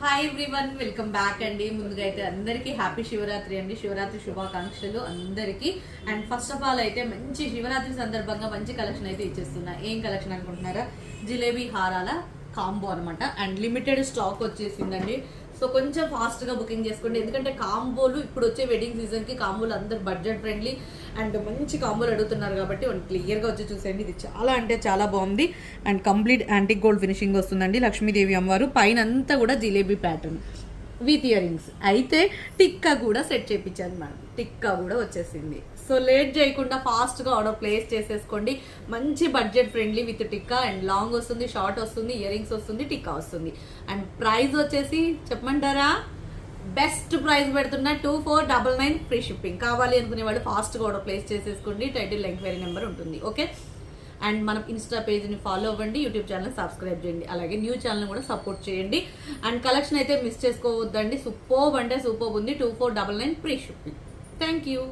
Hi everyone, welcome back అండి. ముందుగా అయితే అందరికీ హ్యాపీ శివరాత్రి అండి. శివరాత్రి శుభాకాంక్షలు అందరికీ. అండ్ ఫస్ట్ ఆఫ్ ఆల్ అయితే మంచి శివరాత్రి సందర్భంగా మంచి కలెక్షన్ అయితే ఇచ్చేస్తున్నా. ఏం కలెక్షన్ అనుకుంటున్నారా? జిలేబీ హారాల కాంబో అనమాట. అండ్ లిమిటెడ్ స్టాక్ వచ్చేసిందండి. సో కొంచెం ఫాస్ట్గా బుకింగ్ చేసుకోండి, ఎందుకంటే కాంబోలు ఇప్పుడు వచ్చే వెడ్డింగ్ సీజన్కి కాంబోలు అందరు బడ్జెట్ ఫ్రెండ్లీ అండ్ మంచి కాంబోలు అడుగుతున్నారు కాబట్టి క్లియర్గా వచ్చి చూసేయండి. ఇది చాలా అంటే చాలా బాగుంది. And complete antique gold finishing వస్తుందండి. లక్ష్మీదేవి అమ్మవారు పైన అంతా కూడా jalebi pattern with ear rings అయితే టిక్కా కూడా సెట్ చేయించాను మేడం. టిక్కా కూడా వచ్చేసింది. సో లేట్ చేయకుండా ఫాస్ట్గా ఆర్డర్ ప్లేస్ చేసేసుకోండి. మంచి budget friendly with tikka and long వస్తుంది, షార్ట్ వస్తుంది, ఇయర్ రింగ్స్ వస్తుంది, టిక్కా వస్తుంది. అండ్ ప్రైస్ వచ్చేసి చెప్పమంటారా? బెస్ట్ ప్రైస్ పెడుతున్నా 2499 ఫ్రీ షిప్పింగ్. కావాలి అనుకునే వాళ్ళు ఫాస్ట్గా ఆర్డర్ ప్లేస్ చేసేసుకోండి. టైటిల్ ఎంక్వైరీ నెంబర్ ఉంటుంది. ఓకే. అండ్ మన ఇన్స్టా పేజ్ని ఫాలో అవ్వండి, యూట్యూబ్ ఛానల్ సబ్స్క్రైబ్ చేయండి, అలాగే న్యూ ఛానల్ కూడా సపోర్ట్ చేయండి. అండ్ కలెక్షన్ అయితే మిస్ చేసుకోవద్దండి. సూపర్బ్ అంటే సూపర్బ్ ఉంది. 2499 ఫ్రీ షిప్పింగ్. Thank you.